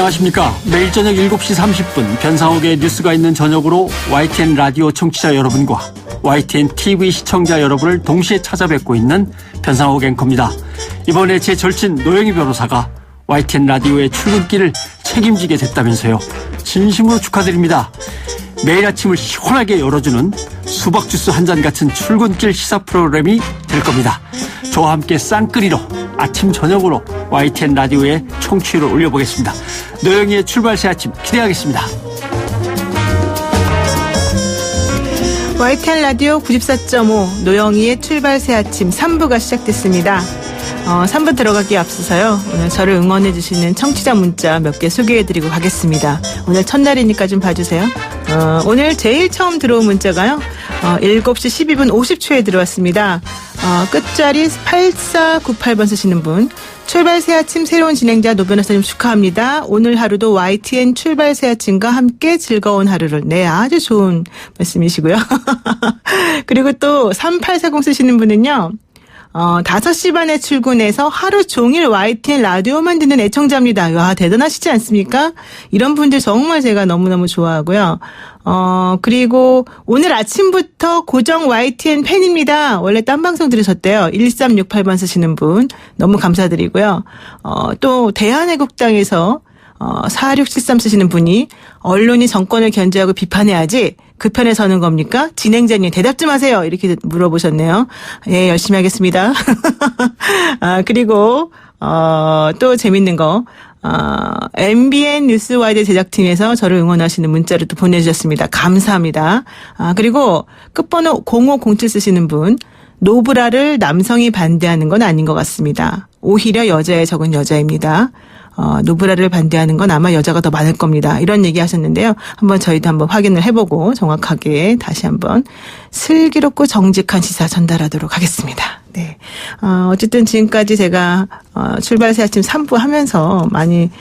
안녕하십니까. 매일 저녁 7시 30분 변상욱의 뉴스가 있는 저녁으로 YTN 라디오 청취자 여러분과 YTN TV 시청자 여러분을 동시에 찾아뵙고 있는 변상욱 앵커입니다. 이번에 제 절친 노영희 변호사가 YTN 라디오의 출근길을 책임지게 됐다면서요. 진심으로 축하드립니다. 매일 아침을 시원하게 열어주는 수박 주스 한 잔 같은 출근길 시사 프로그램이 될 겁니다. 저와 함께 쌍끌이로 아침 저녁으로 YTN 라디오의 청취율을 올려보겠습니다. 노영희의 출발새 아침 기대하겠습니다. YTN 라디오 94.5 노영희의 출발새 아침 3부가 시작됐습니다. 3부 들어가기에 앞서서요. 오늘 저를 응원해 주시는 청취자 문자 몇 개 소개해드리고 가겠습니다. 오늘 첫날이니까 좀 봐주세요. 오늘 제일 처음 들어온 문자가요. 7시 12분 50초에 들어왔습니다. 끝자리 8498번 쓰시는 분. 출발 새 아침 새로운 진행자 노 변호사님 축하합니다. 오늘 하루도 YTN 출발 새 아침과 함께 즐거운 하루를. 네, 아주 좋은 말씀이시고요. 그리고 또 3840 쓰시는 분은요. 5시 반에 출근해서 하루 종일 YTN 라디오만 듣는 애청자입니다. 와, 대단하시지 않습니까? 이런 분들 정말 제가 너무너무 좋아하고요. 그리고 오늘 아침부터 고정 YTN 팬입니다. 원래 딴 방송 들으셨대요. 1368번 쓰시는 분. 너무 감사드리고요. 또 대한애국당에서 4673 쓰시는 분이 언론이 정권을 견제하고 비판해야지 그 편에 서는 겁니까? 진행자님 대답 좀 하세요. 이렇게 물어보셨네요. 예, 열심히 하겠습니다. 그리고 또 재밌는 거 MBN 뉴스와이드 제작팀에서 저를 응원하시는 문자를 또 보내주셨습니다. 감사합니다. 그리고 끝번호 0507 쓰시는 분. 노브라를 남성이 반대하는 건 아닌 것 같습니다. 오히려 여자에 적은 여자입니다. 노브라를 반대하는 건 아마 여자가 더 많을 겁니다. 이런 얘기 하셨는데요. 한번 저희도 한번 확인을 해보고 정확하게 다시 한번 슬기롭고 정직한 시사 전달하도록 하겠습니다. 네. 어쨌든 지금까지 제가 출발 새 아침 3부 하면서 많이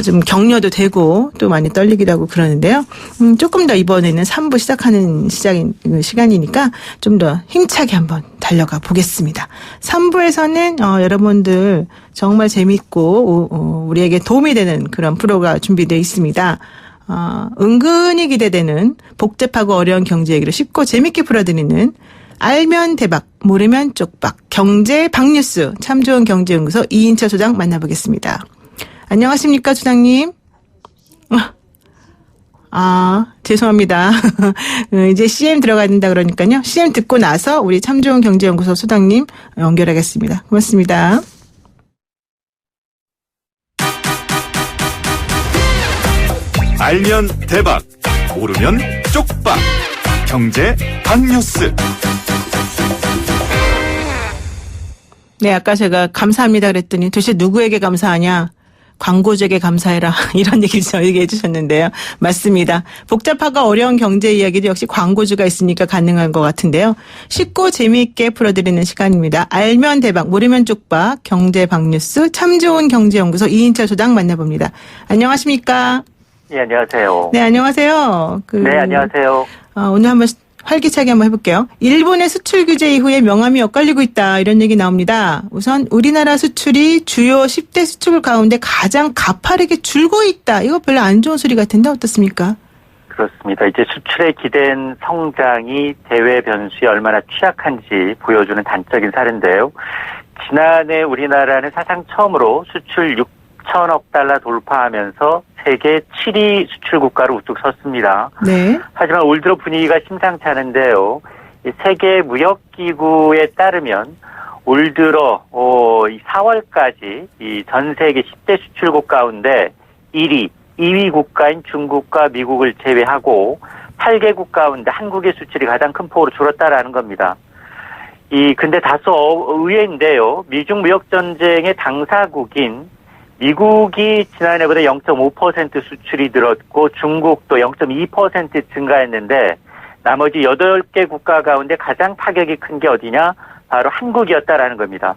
좀 격려도 되고 또 많이 떨리기도 하고 그러는데요. 조금 더 이번에는 3부 시작하는 시간이니까 좀 더 힘차게 한번 달려가 보겠습니다. 3부에서는 여러분들 정말 재밌고 우리에게 도움이 되는 그런 프로가 준비되어 있습니다. 은근히 기대되는 복잡하고 어려운 경제 얘기를 쉽고 재밌게 풀어드리는 알면 대박, 모르면 쪽박, 경제 박뉴스, 참 좋은 경제연구소 이인철 소장 만나보겠습니다. 안녕하십니까, 소장님? 죄송합니다. 이제 CM 들어가야 된다 그러니까요. CM 듣고 나서 우리 참 좋은 경제연구소 소장님 연결하겠습니다. 고맙습니다. 알면 대박, 모르면 쪽박, 경제 박뉴스. 네, 아까 제가 감사합니다 그랬더니 도대체 누구에게 감사하냐? 광고주에게 감사해라. 이런 얘기를 저에게 해주셨는데요. 맞습니다. 복잡하고 어려운 경제 이야기도 역시 광고주가 있으니까 가능한 것 같은데요. 쉽고 재미있게 풀어드리는 시간입니다. 알면 대박, 모르면 쪽박, 경제 박뉴스, 참 좋은 경제연구소 이인철 소장 만나봅니다. 안녕하십니까? 네, 안녕하세요. 네, 안녕하세요. 네, 안녕하세요. 오늘 한번 활기차게 한번 해볼게요. 일본의 수출 규제 이후에 명암이 엇갈리고 있다. 이런 얘기 나옵니다. 우선 우리나라 수출이 주요 10대 수출 가운데 가장 가파르게 줄고 있다. 이거 별로 안 좋은 소리 같은데 어떻습니까? 그렇습니다. 이제 수출에 기댄 성장이 대외 변수에 얼마나 취약한지 보여주는 단적인 사례인데요. 지난해 우리나라는 사상 처음으로 수출 6천억 달러 돌파하면서 세계 7위 수출 국가로 우뚝 섰습니다. 네. 하지만 올 들어 분위기가 심상치 않은데요. 세계 무역기구에 따르면 올 들어 4월까지 이 전 세계 10대 수출국 가운데 1위, 2위 국가인 중국과 미국을 제외하고 8개국 가운데 한국의 수출이 가장 큰 폭으로 줄었다라는 겁니다. 근데 다소 의외인데요. 미중 무역 전쟁의 당사국인 미국이 지난해보다 0.5% 수출이 늘었고 중국도 0.2% 증가했는데 나머지 8개 국가 가운데 가장 타격이 큰 게 어디냐? 바로 한국이었다라는 겁니다.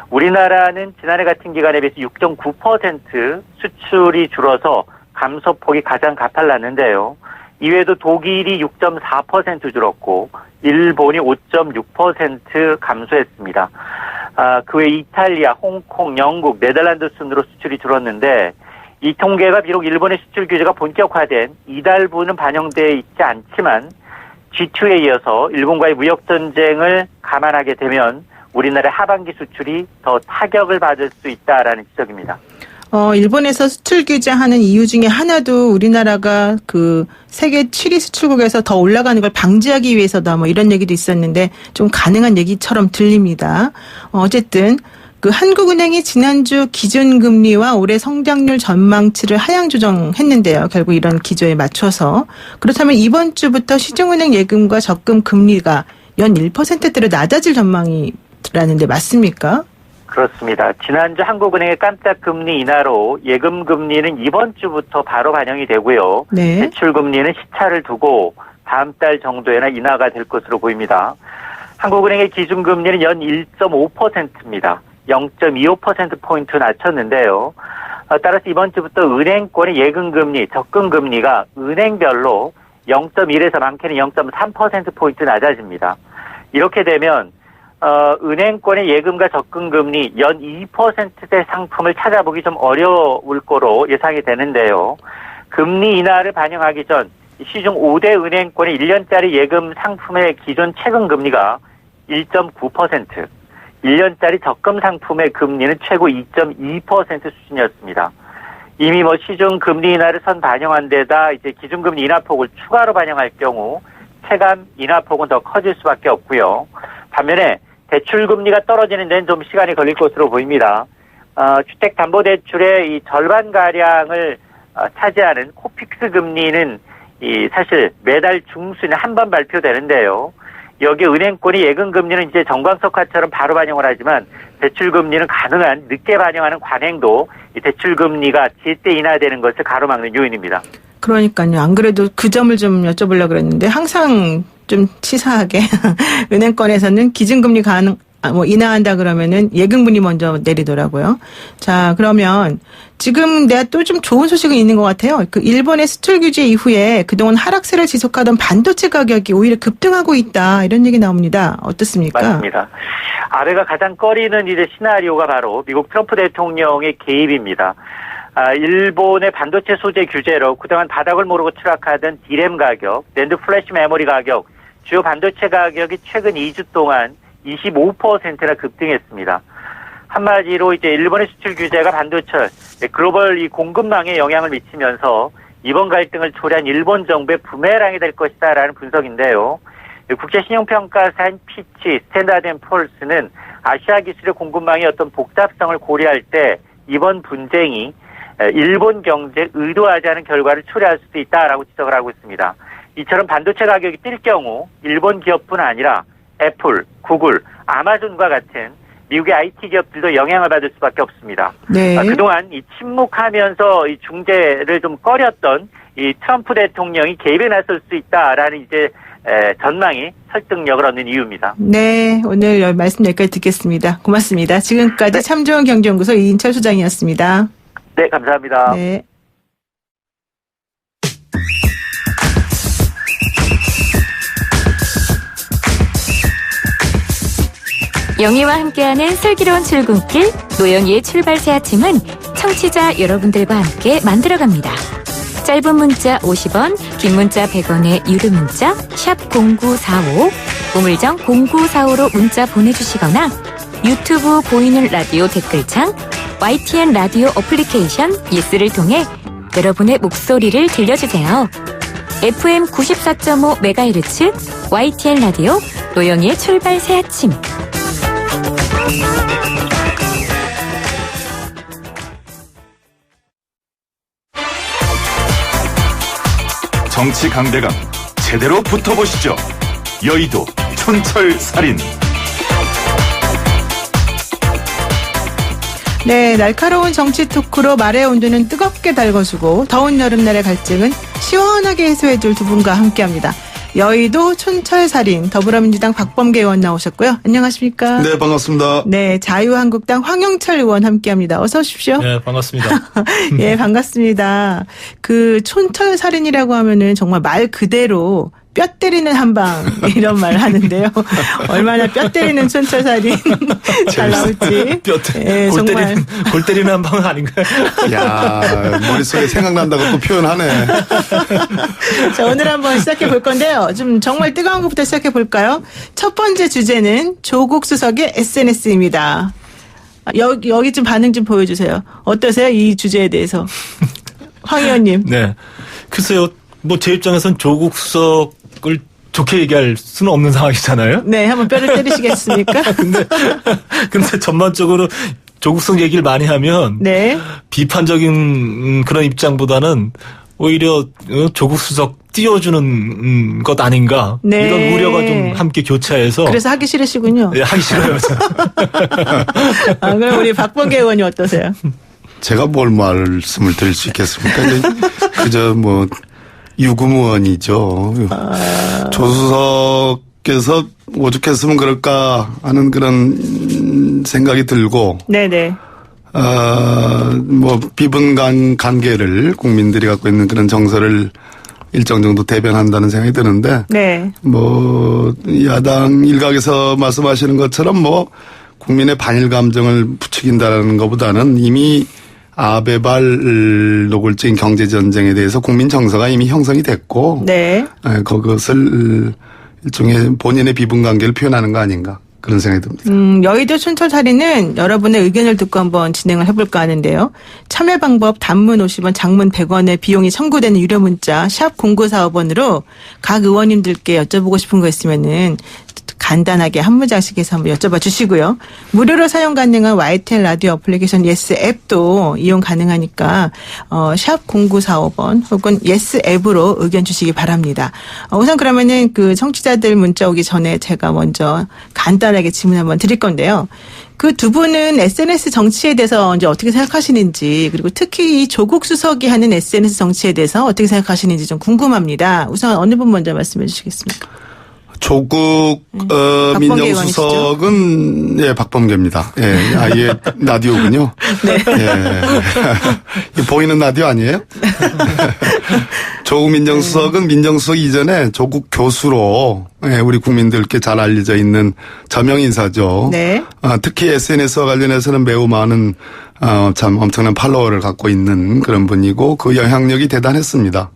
우리나라는 지난해 같은 기간에 비해서 6.9% 수출이 줄어서 감소폭이 가장 가팔랐는데요. 이외에도 독일이 6.4% 줄었고 일본이 5.6% 감소했습니다. 그 외 이탈리아, 홍콩, 영국, 네덜란드 순으로 수출이 줄었는데 이 통계가 비록 일본의 수출 규제가 본격화된 이달부는 반영되어 있지 않지만 G2에 이어서 일본과의 무역 전쟁을 감안하게 되면 우리나라의 하반기 수출이 더 타격을 받을 수 있다라는 지적입니다. 일본에서 수출 규제하는 이유 중에 하나도 우리나라가 그 세계 7위 수출국에서 더 올라가는 걸 방지하기 위해서다 뭐 이런 얘기도 있었는데 좀 가능한 얘기처럼 들립니다. 어쨌든 그 한국은행이 지난주 기준금리와 올해 성장률 전망치를 하향 조정했는데요. 결국 이런 기조에 맞춰서. 그렇다면 이번 주부터 시중은행 예금과 적금 금리가 연 1%대로 낮아질 전망이라는데 맞습니까? 그렇습니다. 지난주 한국은행의 깜짝 금리 인하로 예금 금리는 이번 주부터 바로 반영이 되고요. 네. 대출 금리는 시차를 두고 다음 달 정도에나 인하가 될 것으로 보입니다. 한국은행의 기준금리는 연 1.5%입니다. 0.25%포인트 낮췄는데요. 따라서 이번 주부터 은행권의 예금금리, 적금금리가 은행별로 0.1에서 많게는 0.3%포인트 낮아집니다. 이렇게 되면 은행권의 예금과 적금금리 연 2%대 상품을 찾아보기 좀 어려울 거로 예상이 되는데요. 금리 인하를 반영하기 전 시중 5대 은행권의 1년짜리 예금 상품의 기존 최근금리가 1.9%, 1년짜리 적금 상품의 금리는 최고 2.2% 수준이었습니다. 이미 뭐 시중 금리 인하를 선 반영한 데다 이제 기준금리 인하폭을 추가로 반영할 경우 체감 인하폭은 더 커질 수밖에 없고요. 반면에 대출금리가 떨어지는 데는 좀 시간이 걸릴 것으로 보입니다. 주택담보대출의 이 절반가량을 차지하는 코픽스 금리는 사실 매달 중순에 한 번 발표되는데요. 여기 은행권이 예금금리는 이제 정광석화처럼 바로 반영을 하지만 대출금리는 가능한 늦게 반영하는 관행도 이 대출금리가 제때 인하되는 것을 가로막는 요인입니다. 그러니까요. 안 그래도 그 점을 좀 여쭤보려고 그랬는데 항상 좀 치사하게 은행권에서는 기준금리 인하한다 그러면은 예금금리 먼저 내리더라고요. 자, 그러면 지금 내가 또 좀 좋은 소식은 있는 것 같아요. 그 일본의 수출 규제 이후에 그동안 하락세를 지속하던 반도체 가격이 오히려 급등하고 있다 이런 얘기 나옵니다. 어떻습니까? 맞습니다. 아베가 가장 꺼리는 이제 시나리오가 바로 미국 트럼프 대통령의 개입입니다. 일본의 반도체 소재 규제로 그동안 바닥을 모르고 추락하던 디램 가격, 낸드 플래시 메모리 가격, 주요 반도체 가격이 최근 2주 동안 25%나 급등했습니다. 한마디로 이제 일본의 수출 규제가 반도체 글로벌 이 공급망에 영향을 미치면서 이번 갈등을 초래한 일본 정부의 부메랑이 될 것이다라는 분석인데요. 국제신용평가사인 피치, 스탠다드&푸어스는 아시아 기술의 공급망의 어떤 복잡성을 고려할 때 이번 분쟁이 일본 경제에 의도하지 않은 결과를 초래할 수도 있다라고 지적을 하고 있습니다. 이처럼 반도체 가격이 뛸 경우 일본 기업뿐 아니라 애플, 구글, 아마존과 같은 미국의 IT 기업들도 영향을 받을 수밖에 없습니다. 네. 그동안 이 침묵하면서 이 중재를 좀 꺼렸던 이 트럼프 대통령이 개입에 나설 수 있다라는 이제 전망이 설득력을 얻는 이유입니다. 네, 오늘 말씀 여기까지 듣겠습니다. 고맙습니다. 지금까지 참좋은 경제연구소 이인철 소장이었습니다. 네, 감사합니다. 네. 영희와 함께하는 슬기로운 출근길 노영희의 출발 새 아침은 청취자 여러분들과 함께 만들어갑니다. 짧은 문자 50원, 긴 문자 100원의 유료 문자 샵 0945, 우물정 0945로 문자 보내주시거나 유튜브 보이는 라디오 댓글창, YTN 라디오 어플리케이션 예스를 통해 여러분의 목소리를 들려주세요. FM 94.5MHz YTN 라디오 노영희의 출발 새 아침. 정치 강대강 제대로 붙어보시죠. 여의도 촌철살인. 네, 날카로운 정치 토크로 말의 온도는 뜨겁게 달궈주고 더운 여름날의 갈증은 시원하게 해소해줄 두 분과 함께합니다. 여의도 촌철살인 더불어민주당 박범계 의원 나오셨고요. 안녕하십니까? 네, 반갑습니다. 네, 자유한국당 황영철 의원 함께합니다. 어서 오십시오. 네, 반갑습니다. 예, 반갑습니다. 그 촌철살인이라고 하면은 정말 말 그대로 뼈 때리는 한방 이런 말을 하는데요. 얼마나 뼈 때리는 촌철살인 잘 나올지. 예, 골 때리는 한방은 아닌가요? 야, 머릿속에 생각난다고 또 표현하네. 자, 오늘 한번 시작해 볼 건데요. 좀 정말 뜨거운 것부터 시작해 볼까요? 첫 번째 주제는 조국 수석의 SNS입니다. 여기 좀 반응 좀 보여주세요. 어떠세요? 이 주제에 대해서. 황 의원님. 네. 글쎄요, 뭐 제 입장에선 조국 수석을 좋게 얘기할 수는 없는 상황이잖아요. 네, 한번 뼈를 때리시겠습니까? 근데 전반적으로 조국 수석 얘기를 많이 하면 네. 비판적인 그런 입장보다는 오히려 조국 수석 띄워주는 것 아닌가 네. 이런 우려가 좀 함께 교차해서 그래서 하기 싫으시군요. 네, 하기 싫어요. 아, 그럼 우리 박범계 의원이 어떠세요? 제가 뭘 말씀을 드릴 수 있겠습니까? 그저 뭐 유구무원이죠. 조수석께서 오죽했으면 그럴까 하는 그런 생각이 들고 네네. 뭐 비분 관계를 국민들이 갖고 있는 그런 정서를 일정 정도 대변한다는 생각이 드는데 네. 뭐 야당 일각에서 말씀하시는 것처럼 뭐 국민의 반일 감정을 부추긴다는 것보다는 이미 아베발 노골적인 경제 전쟁에 대해서 국민 정서가 이미 형성이 됐고 네. 그것을 일종의 본인의 비분 관계를 표현하는 거 아닌가 그런 생각이 듭니다. 여의도 촌철살인은 여러분의 의견을 듣고 한번 진행을 해볼까 하는데요. 참여 방법 단문 50원, 장문 100원의 비용이 청구되는 유료 문자 샵 0945번으로 각 의원님들께 여쭤보고 싶은 거 있으면은 간단하게 한 문장씩 해서 한번 여쭤봐 주시고요. 무료로 사용 가능한 YTN 라디오 어플리케이션 예스 앱도 이용 가능하니까 샵 0945번 혹은 예스 앱으로 의견 주시기 바랍니다. 우선 그러면은 그 청취자들 문자 오기 전에 제가 먼저 간단하게 질문 한번 드릴 건데요. 그 두 분은 SNS 정치에 대해서 이제 어떻게 생각하시는지 그리고 특히 이 조국 수석이 하는 SNS 정치에 대해서 어떻게 생각하시는지 좀 궁금합니다. 우선 어느 분 먼저 말씀해 주시겠습니까? 조국 민정수석은 예 박범계입니다. 예, 아예 라디오군요. 네. 예. 보이는 라디오 아니에요? 조국 민정수석은 민정수석 이전에 조국 교수로 예, 우리 국민들께 잘 알려져 있는 저명 인사죠. 네. 특히 SNS와 관련해서는 매우 많은 참 엄청난 팔로워를 갖고 있는 그런 분이고 그 영향력이 대단했습니다.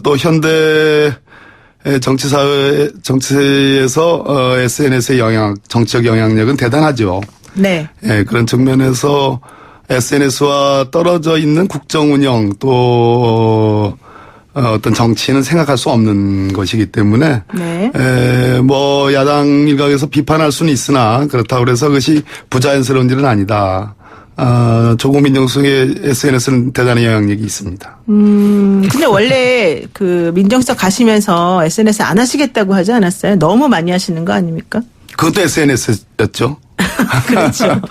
또 현대 정치에서 SNS의 정치적 영향력은 대단하죠. 네. 예, 그런 측면에서 SNS와 떨어져 있는 국정 운영 또 어떤 정치는 생각할 수 없는 것이기 때문에 네. 뭐 야당 일각에서 비판할 수는 있으나 그렇다고 해서 그것이 부자연스러운 일은 아니다. 조국 민정수석의 SNS는 대단히 영향력이 있습니다. 근데 원래 그 민정수석 가시면서 SNS 안 하시겠다고 하지 않았어요? 너무 많이 하시는 거 아닙니까? 그것도 SNS였죠. 그렇죠.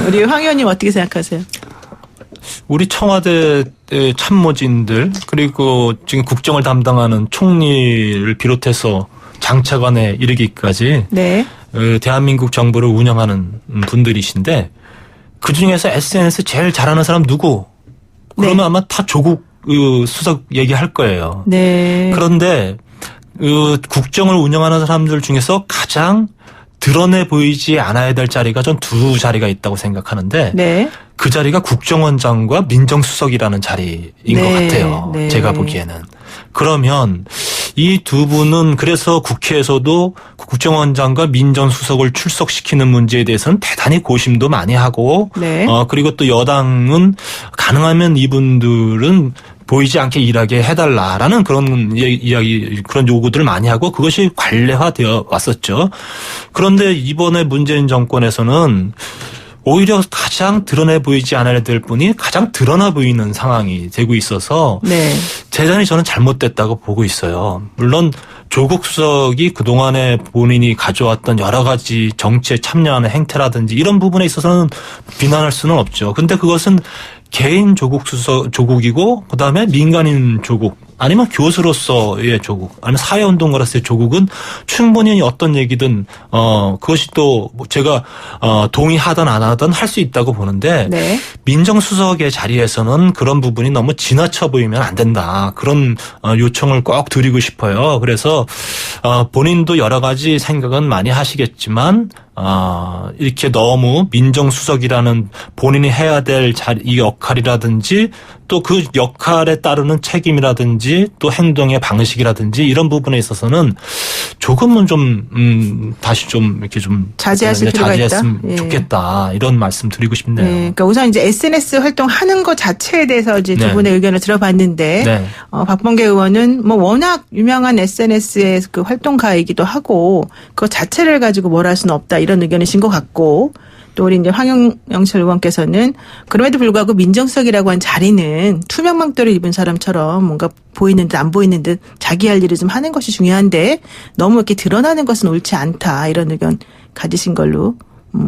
우리 황 의원님 어떻게 생각하세요? 우리 청와대 참모진들 그리고 지금 국정을 담당하는 총리를 비롯해서 장차관에 이르기까지 네. 대한민국 정부를 운영하는 분들이신데 그중에서 SNS 제일 잘하는 사람 누구? 그러면 네. 아마 다 조국 수석 얘기할 거예요. 네. 그런데 국정을 운영하는 사람들 중에서 가장 드러내 보이지 않아야 될 자리가 전 두 자리가 있다고 생각하는데 네. 그 자리가 국정원장과 민정수석이라는 자리인 네. 것 같아요. 네. 제가 보기에는. 그러면 이 두 분은 그래서 국회에서도 국정원장과 민정수석을 출석시키는 문제에 대해서는 대단히 고심도 많이 하고 네. 그리고 또 여당은 가능하면 이분들은 보이지 않게 일하게 해달라라는 그런 이야기, 그런 요구들을 많이 하고 그것이 관례화되어 왔었죠. 그런데 이번에 문재인 정권에서는 오히려 가장 드러내 보이지 않아야 될 분이 가장 드러나 보이는 상황이 되고 있어서 네. 대단히 저는 잘못됐다고 보고 있어요. 물론 조국 수석이 그동안에 본인이 가져왔던 여러 가지 정치에 참여하는 행태라든지 이런 부분에 있어서는 비난할 수는 없죠. 근데 그것은 개인 조국이고 그다음에 민간인 조국 아니면 교수로서의 조국, 아니면 사회운동가로서의 조국은 충분히 어떤 얘기든 그것이 또 제가 동의하든 안 하든 할 수 있다고 보는데 네. 민정수석의 자리에서는 그런 부분이 너무 지나쳐 보이면 안 된다. 그런 요청을 꼭 드리고 싶어요. 그래서 본인도 여러 가지 생각은 많이 하시겠지만 이렇게 너무 민정수석이라는 본인이 해야 될 이 역할이라든지 또 그 역할에 따르는 책임이라든지 또 행동의 방식이라든지 이런 부분에 있어서는 조금은 좀 다시 좀 이렇게 좀 자제하실 필요가 자제했으면 있다. 예. 좋겠다 이런 말씀 드리고 싶네요. 네, 그러니까 우선 이제 SNS 활동하는 것 자체에 대해서 이제 두 네. 분의 의견을 들어봤는데 네. 박범계 의원은 뭐 워낙 유명한 SNS의 그 활동가이기도 하고 그것 자체를 가지고 뭘 할 수는 없다 이런 의견이신 것 같고. 또 우리 이제 황영철 의원께서는 그럼에도 불구하고 민정수석이라고 한 자리는 투명 망토를 입은 사람처럼 뭔가 보이는 듯 안 보이는 듯 자기 할 일을 좀 하는 것이 중요한데 너무 이렇게 드러나는 것은 옳지 않다 이런 의견 가지신 걸로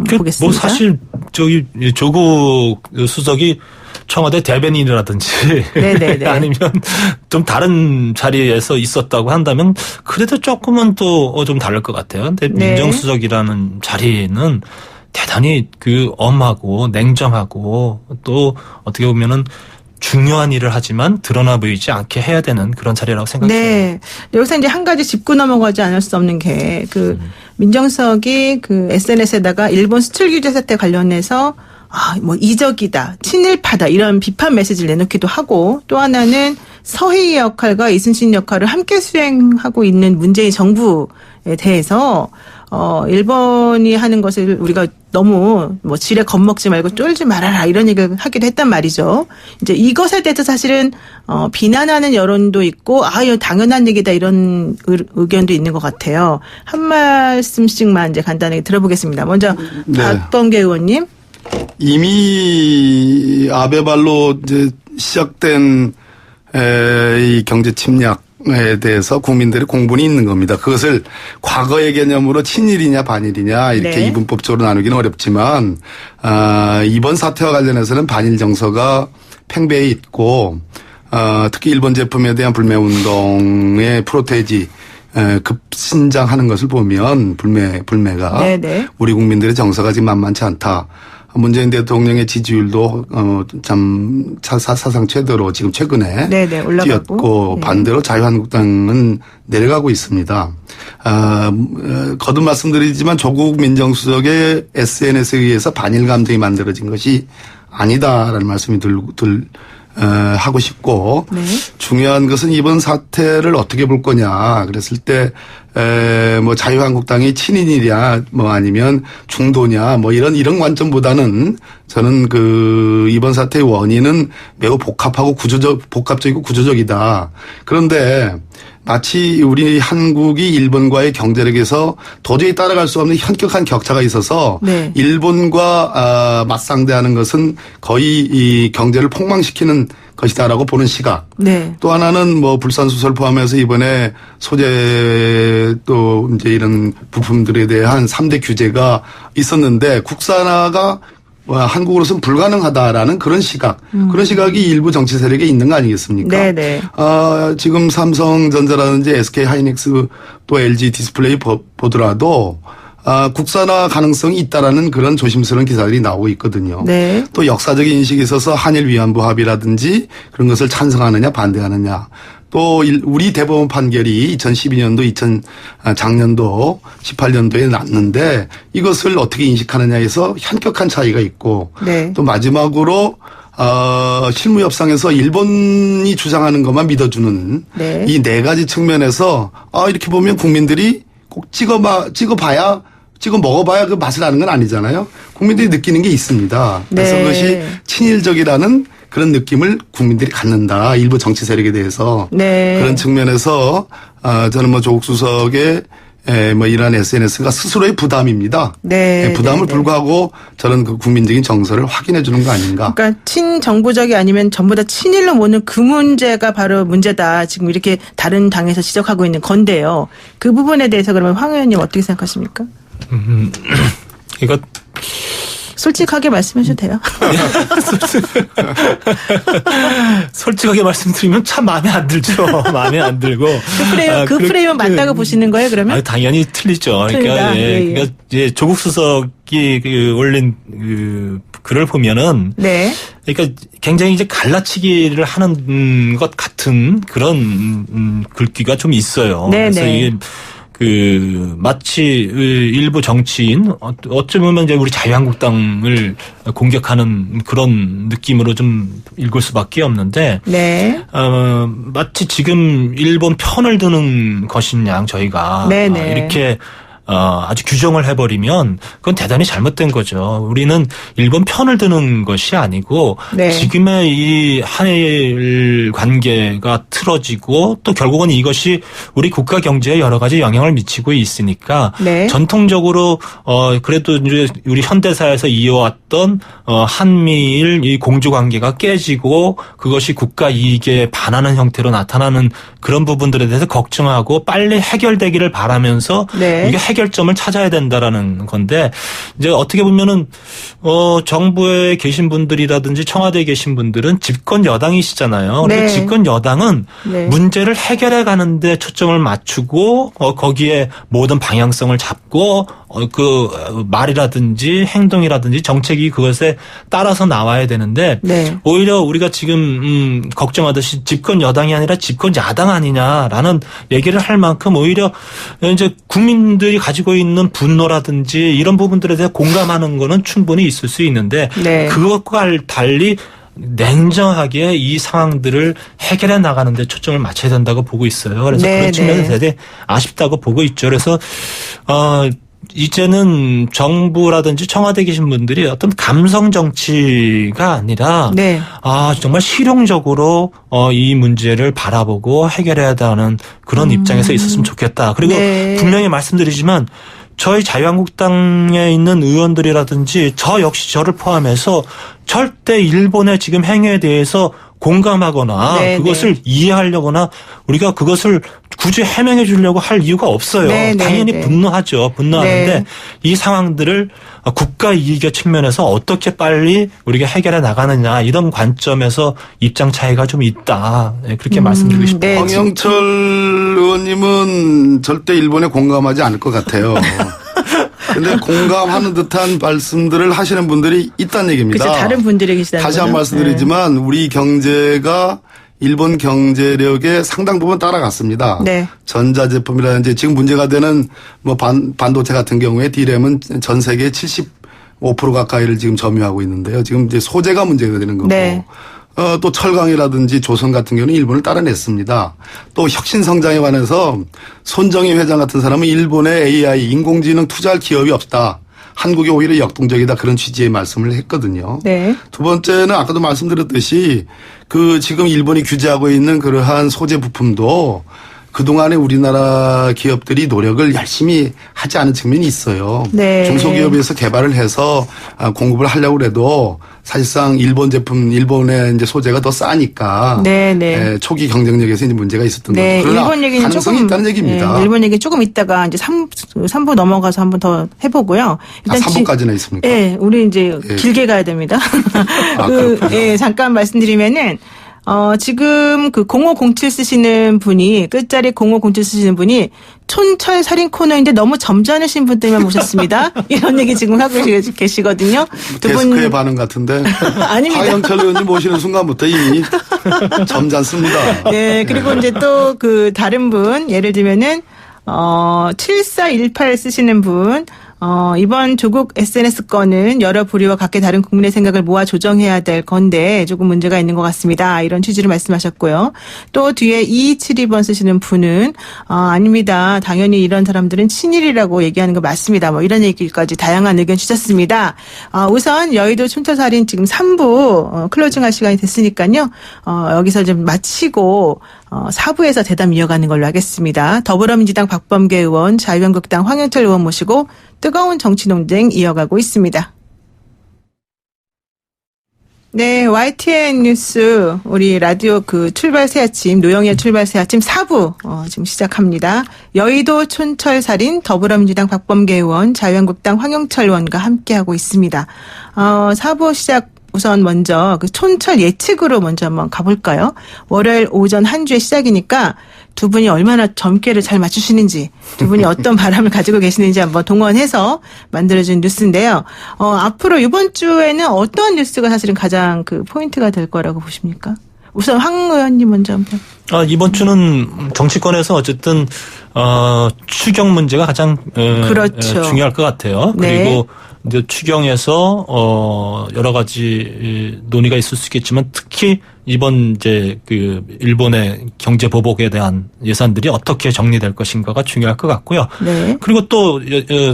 보겠습니다. 뭐 사실 저기 조국 수석이 청와대 대변인이라든지 네네네. 아니면 좀 다른 자리에서 있었다고 한다면 그래도 조금은 또 좀 다를 것 같아요. 근데 네. 민정수석이라는 자리는 대단히 그 엄하고 냉정하고 또 어떻게 보면은 중요한 일을 하지만 드러나 보이지 않게 해야 되는 그런 자리라고 생각해요. 네. 여기서 이제 한 가지 짚고 넘어가지 않을 수 없는 게 그 민정수석이 그 SNS에다가 일본 수출 규제 사태 관련해서 뭐 이적이다, 친일파다 이런 비판 메시지를 내놓기도 하고 또 하나는 서해의 역할과 이순신 역할을 함께 수행하고 있는 문재인 정부에 대해서 일본이 하는 것을 우리가 너무 뭐 지레 겁먹지 말고 쫄지 말아라 이런 얘기를 하기도 했단 말이죠. 이제 이것에 대해서 사실은 비난하는 여론도 있고 이거 당연한 얘기다 이런 의견도 있는 것 같아요. 한 말씀씩만 이제 간단하게 들어보겠습니다. 먼저 네. 박범계 의원님. 이미 아베발로 이제 시작된 이 경제 침략에 대해서 국민들의 공분이 있는 겁니다. 그것을 과거의 개념으로 친일이냐 반일이냐 이렇게 네. 이분법적으로 나누기는 어렵지만 이번 사태와 관련해서는 반일 정서가 팽배해 있고 특히 일본 제품에 대한 불매운동의 프로테이지 급신장하는 것을 보면 불매가 네네. 우리 국민들의 정서가 지금 만만치 않다. 문재인 대통령의 지지율도 참 사상 최대로 지금 최근에 네네, 올라가고. 뛰었고 네. 반대로 자유한국당은 내려가고 있습니다. 거듭 말씀드리지만 조국 민정수석의 SNS에 의해서 반일 감정이 만들어진 것이 아니다라는 말씀이 하고 싶고 네. 중요한 것은 이번 사태를 어떻게 볼 거냐 그랬을 때 뭐 자유한국당이 친인이냐 뭐 아니면 중도냐 뭐 이런 관점보다는 저는 그 이번 사태의 원인은 매우 복합적이고 구조적이다. 그런데 마치 우리 한국이 일본과의 경제력에서 도저히 따라갈 수 없는 현격한 격차가 있어서 네. 일본과 맞상대하는 것은 거의 이 경제를 폭망시키는 것이다라고 보는 시각. 네. 또 하나는 뭐 불산수소를 포함해서 이번에 소재 또 이제 이런 부품들에 대한 3대 규제가 있었는데 국산화가 한국으로서는 불가능하다라는 그런 시각. 그런 시각이 일부 정치 세력에 있는 거 아니겠습니까? 네네. 지금 삼성전자라든지 SK 하이닉스 또 LG 디스플레이 보더라도 국산화 가능성이 있다라는 그런 조심스러운 기사들이 나오고 있거든요. 네. 또 역사적인 인식이 있어서 한일 위안부 합의라든지 그런 것을 찬성하느냐 반대하느냐. 또 우리 대법원 판결이 2012년도 작년도 18년도에 났는데 이것을 어떻게 인식하느냐에서 현격한 차이가 있고 네. 또 마지막으로 실무 협상에서 일본이 주장하는 것만 믿어주는 네. 이 네 가지 측면에서 이렇게 보면 국민들이 꼭 찍어 먹어봐야 그 맛을 아는 건 아니잖아요. 국민들이 느끼는 게 있습니다. 그래서 네. 그것이 친일적이라는 그런 느낌을 국민들이 갖는다. 일부 정치 세력에 대해서. 네. 그런 측면에서 저는 뭐 조국 수석의 뭐 이러한 SNS가 스스로의 부담입니다. 네. 부담을 네. 불구하고 저는 그 국민적인 정서를 확인해 주는 거 아닌가. 그러니까 친정부적이 아니면 전부 다 친일로 모는 그 문제가 바로 문제다. 지금 이렇게 다른 당에서 지적하고 있는 건데요. 그 부분에 대해서 그러면 황 의원님 어떻게 생각하십니까? 이거 솔직하게 말씀하셔도 돼요. 솔직하게 말씀드리면 참 마음에 안 들죠. 마음에 안 들고. 그 프레임은 맞다고 보시는 거예요, 그러면? 당연히 틀리죠. 틀리다. 그러니까 이제 조국 수석이 올린 글을 보면은. 네. 그러니까 굉장히 이제 갈라치기를 하는 것 같은 그런 글귀가 좀 있어요. 네, 그래서 이게 마치 일부 정치인 어쩌면 이제 우리 자유한국당을 공격하는 그런 느낌으로 좀 읽을 수밖에 없는데, 네. 마치 지금 일본 편을 드는 것이냐 저희가 네네. 이렇게. 아주 규정을 해버리면 그건 대단히 잘못된 거죠. 우리는 일본 편을 드는 것이 아니고 네. 지금의 이 한일 관계가 틀어지고 또 결국은 이것이 우리 국가 경제에 여러 가지 영향을 미치고 있으니까 네. 전통적으로 그래도 이제 우리 현대사에서 이어왔던 한미일 이 공조 관계가 깨지고 그것이 국가 이익에 반하는 형태로 나타나는 그런 부분들에 대해서 걱정하고 빨리 해결되기를 바라면서 네. 이게 해결점을 찾아야 된다라는 건데 이제 어떻게 보면은 정부에 계신 분들이라든지 청와대에 계신 분들은 집권 여당이시잖아요. 네. 그런데 집권 여당은 네. 문제를 해결해 가는데 초점을 맞추고 거기에 모든 방향성을 잡고 그 말이라든지 행동이라든지 정책이 그것에 따라서 나와야 되는데 네. 오히려 우리가 지금 걱정하듯이 집권 여당이 아니라 집권 야당 아니냐라는 얘기를 할 만큼 오히려 이제 국민들이 가지고 있는 분노라든지 이런 부분들에 대해 공감하는 거는 충분히 있을 수 있는데 네. 그것과 달리 냉정하게 이 상황들을 해결해 나가는 데 초점을 맞춰야 된다고 보고 있어요. 그래서 네, 그런 측면에서 되게 아쉽다고 보고 있죠. 그래서 이제는 정부라든지 청와대에 계신 분들이 어떤 감성 정치가 아니라 네. 정말 실용적으로 이 문제를 바라보고 해결해야 하는 그런 입장에서 있었으면 좋겠다. 그리고 네. 분명히 말씀드리지만 저희 자유한국당에 있는 의원들이라든지 저 역시 저를 포함해서 절대 일본의 지금 행위에 대해서 공감하거나 네네. 그것을 이해하려거나 우리가 그것을 굳이 해명해 주려고 할 이유가 없어요. 네네. 당연히 분노하죠. 분노하는데 네. 이 상황들을 국가 이익의 측면에서 어떻게 빨리 우리가 해결해 나가느냐 이런 관점에서 입장 차이가 좀 있다. 네, 그렇게 말씀드리고 싶습니다. 네. 황영철 의원님은 절대 일본에 공감하지 않을 것 같아요. 근데 공감하는 듯한 말씀들을 하시는 분들이 있다는 얘기입니다. 그렇죠. 다른 분들이 계시다는 다시 한 번 말씀드리지만 네. 우리 경제가 일본 경제력의 상당 부분 따라갔습니다. 네. 전자제품이라든지 지금 문제가 되는 뭐 반도체 같은 경우에 D램은 전 세계 75% 가까이를 지금 점유하고 있는데요. 지금 이제 소재가 문제가 되는 거고. 네. 또 철강이라든지 조선 같은 경우는 일본을 따라냈습니다. 또 혁신성장에 관해서 손정희 회장 같은 사람은 일본에 AI 인공지능 투자할 기업이 없다. 한국이 오히려 역동적이다. 그런 취지의 말씀을 했거든요. 네. 두 번째는 아까도 말씀드렸듯이 지금 일본이 규제하고 있는 그러한 소재 부품도 그동안에 우리나라 기업들이 노력을 열심히 하지 않은 측면이 있어요. 네. 중소기업에서 개발을 해서 공급을 하려고 해도 사실상 일본 제품, 일본의 이제 소재가 더 싸니까 네네. 초기 경쟁력에서 이제 문제가 있었던 네. 거죠. 그러나 일본 얘기는 가능성이 조금 있다는 얘기입니다. 네. 일본 얘기 조금 있다가 이제 3부 넘어가서 한 번 더 해보고요. 일단 3부까지나 있습니까? 네, 우리 이제 길게 가야 됩니다. 네, 잠깐 말씀드리면은. 지금 0507 쓰시는 분이, 끝자리 0507 쓰시는 분이 촌철 살인 코너인데 너무 점잖으신 분들만 모셨습니다. 이런 얘기 지금 하고 계시거든요. 두 분. 데스크의 반응 같은데. 아닙니다. 하영철 의원님 모시는 순간부터 이미 점잖습니다. 네, 그리고 이제 또 다른 분, 예를 들면은, 7418 쓰시는 분, 이번 조국 SNS 건은 여러 부류와 각계 다른 국민의 생각을 모아 조정해야 될 건데 조금 문제가 있는 것 같습니다. 이런 취지로 말씀하셨고요. 또 뒤에 2272번 쓰시는 분은 아닙니다. 당연히 이런 사람들은 친일이라고 얘기하는 거 맞습니다. 뭐 이런 얘기까지 다양한 의견 주셨습니다. 우선 여의도 촌철살인 지금 3부 클로징할 시간이 됐으니까요. 여기서 좀 마치고 4부에서 대담 이어가는 걸로 하겠습니다. 더불어민주당 박범계 의원, 자유한국당 황영철 의원 모시고 뜨거운 정치 논쟁 이어가고 있습니다. 네, YTN 뉴스 우리 라디오 그 출발 새 아침 노영의 출발 새 아침 4부 지금 시작합니다. 여의도 촌철살인 더불어민주당 박범계 의원, 자유한국당 황영철 의원과 함께하고 있습니다. 4부 시작 우선 먼저 그 촌철 예측으로 먼저 한번 가볼까요? 월요일 오전 한 주의 시작이니까 두 분이 얼마나 점괘를 잘 맞추시는지, 두 분이 어떤 바람을 가지고 계시는지 한번 동원해서 만들어준 뉴스인데요. 앞으로 이번 주에는 어떤 뉴스가 사실은 가장 그 포인트가 될 거라고 보십니까? 우선 황 의원님 먼저 한번. 이번 주는 정치권에서 어쨌든 추경 문제가 가장 그렇죠. 중요할 것 같아요. 네. 그리고 이제 추경에서 여러 가지 논의가 있을 수 있겠지만 특히 이번 이제 그 일본의 경제 보복에 대한 예산들이 어떻게 정리될 것인가가 중요할 것 같고요. 네. 그리고 또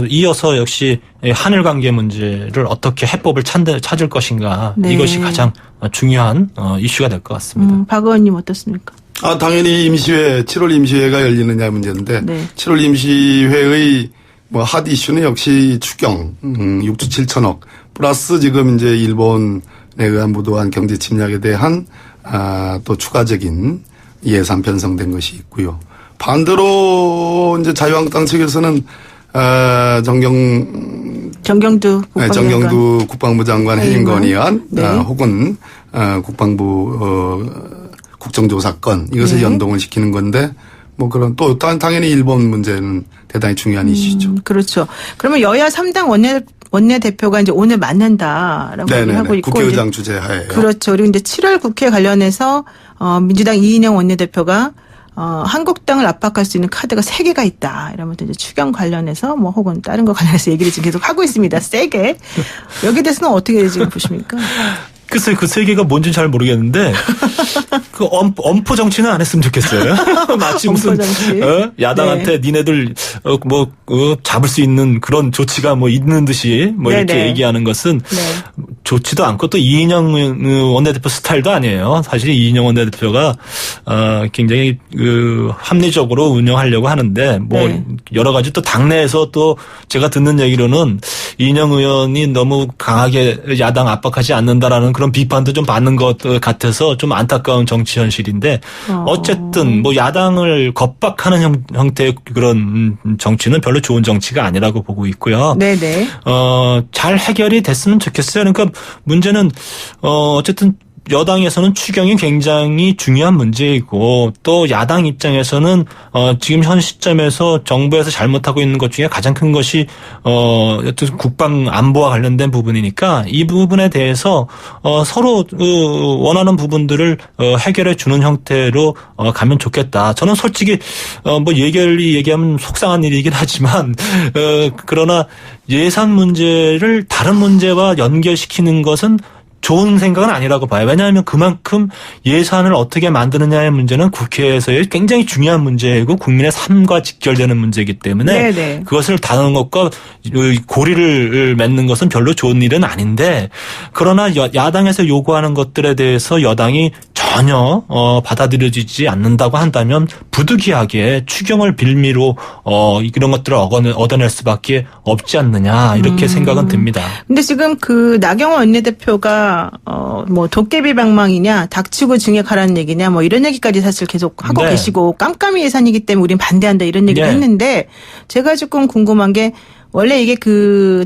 이어서 역시 한일 관계 문제를 어떻게 해법을 찾을 것인가 네. 이것이 가장 중요한 이슈가 될 것 같습니다. 박 의원님 어떻습니까? 당연히 임시회, 7월 임시회가 열리느냐 문제인데, 네. 7월 임시회의 핫 이슈는 역시 추경, 6조 7천억, 플러스 지금 이제 일본에 의한 무도한 경제 침략에 대한, 또 추가적인 예산 편성된 것이 있고요. 반대로 이제 자유한국당 측에서는, 정경두 국방부 장관 해임 건의안, 네. 혹은, 국방부, 국정조사건, 이것을 네. 연동을 시키는 건데, 그런 또 당연히 일본 문제는 대단히 중요한 이슈죠. 그렇죠. 그러면 여야 3당 원내대표가 이제 오늘 만난다라고 하고 있고. 국회의장 주재하에요. 그렇죠. 그리고 이제 7월 국회 관련해서 민주당 이인영 원내대표가 한국당을 압박할 수 있는 카드가 3개가 있다. 이러면서 이제 추경 관련해서 혹은 다른 거 관련해서 얘기를 지금 계속 하고 있습니다. 세게. 여기에 대해서는 어떻게 지금 보십니까? 글쎄요, 그 세 개가 뭔지 잘 모르겠는데, 그 엄포 정치는 안 했으면 좋겠어요. 마치 무슨, 야당한테 네. 니네들, 잡을 수 있는 그런 조치가 있는 듯이, 이렇게 네네. 얘기하는 것은, 네. 좋지도 않고 또 이인영 원내대표 스타일도 아니에요. 사실 이인영 원내대표가, 굉장히, 합리적으로 운영하려고 하는데, 네. 여러 가지 또 당내에서 또 제가 듣는 얘기로는 이인영 의원이 너무 강하게 야당 압박하지 않는다라는 그런 비판도 좀 받는 것 같아서 좀 안타까운 정치 현실인데 어쨌든 야당을 겁박하는 형태의 그런 정치는 별로 좋은 정치가 아니라고 보고 있고요. 네네. 잘 해결이 됐으면 좋겠어요. 그러니까 문제는 어쨌든 여당에서는 추경이 굉장히 중요한 문제이고 또 야당 입장에서는 지금 현 시점에서 정부에서 잘못하고 있는 것 중에 가장 큰 것이 여튼 국방 안보와 관련된 부분이니까 이 부분에 대해서 서로 원하는 부분들을 해결해 주는 형태로 가면 좋겠다. 저는 솔직히 얘기하면 속상한 일이긴 하지만 그러나 예산 문제를 다른 문제와 연결시키는 것은 좋은 생각은 아니라고 봐요. 왜냐하면 그만큼 예산을 어떻게 만드느냐의 문제는 국회에서의 굉장히 중요한 문제이고 국민의 삶과 직결되는 문제이기 때문에 네네. 그것을 다루는 것과 고리를 맺는 것은 별로 좋은 일은 아닌데 그러나 야당에서 요구하는 것들에 대해서 여당이 전혀 받아들여지지 않는다고 한다면 부득이하게 추경을 빌미로 이런 것들을 얻어낼 수밖에 없지 않느냐 이렇게 생각은 듭니다. 근데 지금 그 나경원 원내대표가 도깨비 방망이냐 닥치고 증액하라는 얘기냐 이런 얘기까지 사실 계속 하고 네. 계시고 깜깜이 예산이기 때문에 우린 반대한다 이런 얘기를 네. 했는데 제가 조금 궁금한 게 원래 이게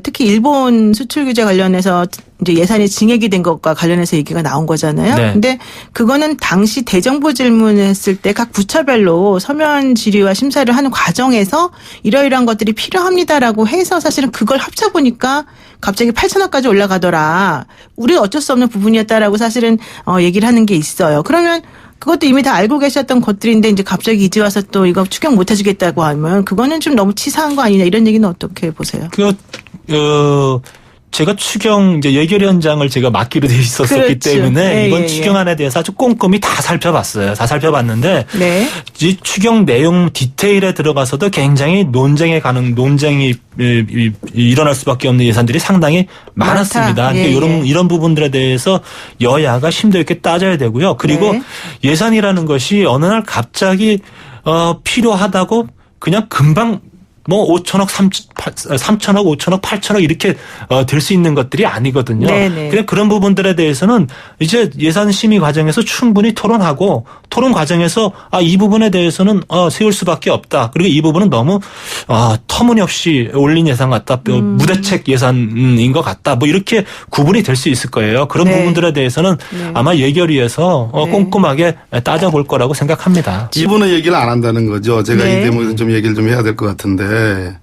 특히 일본 수출 규제 관련해서 이제 예산이 증액이 된 것과 관련해서 얘기가 나온 거잖아요. 네. 근데 그거는 당시 대정부 질문했을 때 각 부처별로 서면 질의와 심사를 하는 과정에서 이러이러한 것들이 필요합니다라고 해서 사실은 그걸 합쳐보니까 갑자기 8천억까지 올라가더라. 우리는 어쩔 수 없는 부분이었다라고 사실은 얘기를 하는 게 있어요. 그러면 그것도 이미 다 알고 계셨던 것들인데 이제 갑자기 이제 와서 또 이거 추경 못 해주겠다고 하면 그거는 좀 너무 치사한 거 아니냐 이런 얘기는 어떻게 보세요? 제가 추경 이제 예결위원장을 제가 맡기로 돼 있었기 그렇죠. 때문에 이번 예. 추경안에 대해서 아주 꼼꼼히 다 살펴봤어요. 다 살펴봤는데 네. 이 추경 내용 디테일에 들어가서도 굉장히 논쟁이 일어날 수밖에 없는 예산들이 상당히 많았습니다. 많다. 예, 그러니까 이런 부분들에 대해서 여야가 심도 있게 따져야 되고요. 그리고 네. 예산이라는 것이 어느 날 갑자기 필요하다고 그냥 금방 뭐 5천억, 3천억, 5천억, 8천억 이렇게 될 수 있는 것들이 아니거든요. 네네. 그래 그런 부분들에 대해서는 이제 예산 심의 과정에서 충분히 토론하고 토론 과정에서 이 부분에 대해서는 세울 수밖에 없다. 그리고 이 부분은 너무 터무니없이 올린 예산 같다. 무대책 예산인 것 같다. 뭐 이렇게 구분이 될 수 있을 거예요. 그런 네. 부분들에 대해서는 네. 아마 예결위에서 네. 꼼꼼하게 따져볼 거라고 생각합니다. 이분은 얘기를 안 한다는 거죠. 제가 네. 이 대목에서 좀 얘기를 좀 해야 될 것 같은데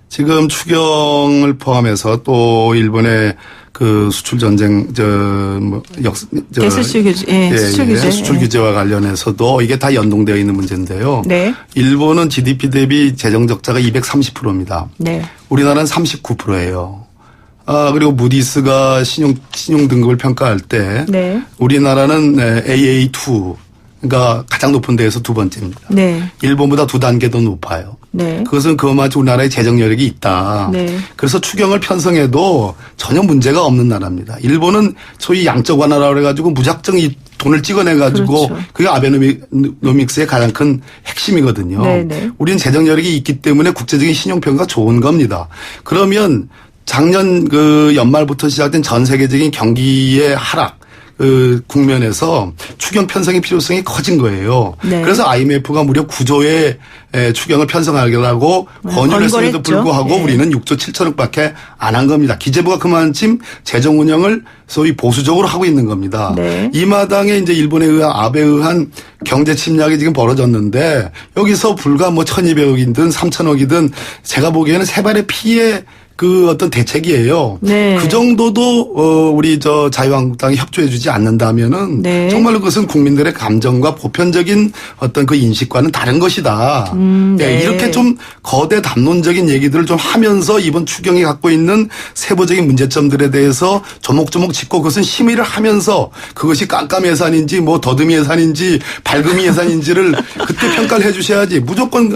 지금 추경을 포함해서 또 일본의 그 수출 전쟁 대수출 규제, 예, 수출 규제, 수출 규제와 관련해서도 이게 다 연동되어 있는 문제인데요. 네. 일본은 GDP 대비 재정 적자가 230%입니다. 네. 우리나라는 39%예요. 그리고 무디스가 신용 등급을 평가할 때 네. 우리나라는 AA2 그러니까 가장 높은 데에서 두 번째입니다. 네. 일본보다 2단계 더 높아요. 네. 그것은 그것마치 우리나라의 재정 여력이 있다. 네. 그래서 추경을 편성해도 전혀 문제가 없는 나라입니다. 일본은 소위 양적 완화라고 해가지고 무작정 이 돈을 찍어내가지고 그렇죠. 그게 아베노믹스의 가장 큰 핵심이거든요. 네네. 우리는 재정 여력이 있기 때문에 국제적인 신용평가가 좋은 겁니다. 그러면 작년 그 연말부터 시작된 전 세계적인 경기의 하락 그 국면에서 추경 편성의 필요성이 커진 거예요. 네. 그래서 IMF가 무려 9조의 추경을 편성하려고 권유를 했음에도 권고했죠. 불구하고 네. 우리는 6조 7천억밖에 안 한 겁니다. 기재부가 그만큼 재정 운영을 소위 보수적으로 하고 있는 겁니다. 네. 이 마당에 이제 일본에 의한 아베에 의한 경제 침략이 지금 벌어졌는데 여기서 불과 뭐 1,200억이든 3,000억이든 제가 보기에는 세 발의 피해 그 어떤 대책이에요. 네. 그 정도도 우리 자유한국당이 협조해주지 않는다면은 네. 정말로 그것은 국민들의 감정과 보편적인 어떤 그 인식과는 다른 것이다. 네. 이렇게 좀 거대 담론적인 얘기들을 좀 하면서 이번 추경이 갖고 있는 세부적인 문제점들에 대해서 조목조목 짚고 그것은 심의를 하면서 그것이 깜깜 예산인지 뭐 더듬이 예산인지 발금이 예산인지를 그때 평가를 해주셔야지 무조건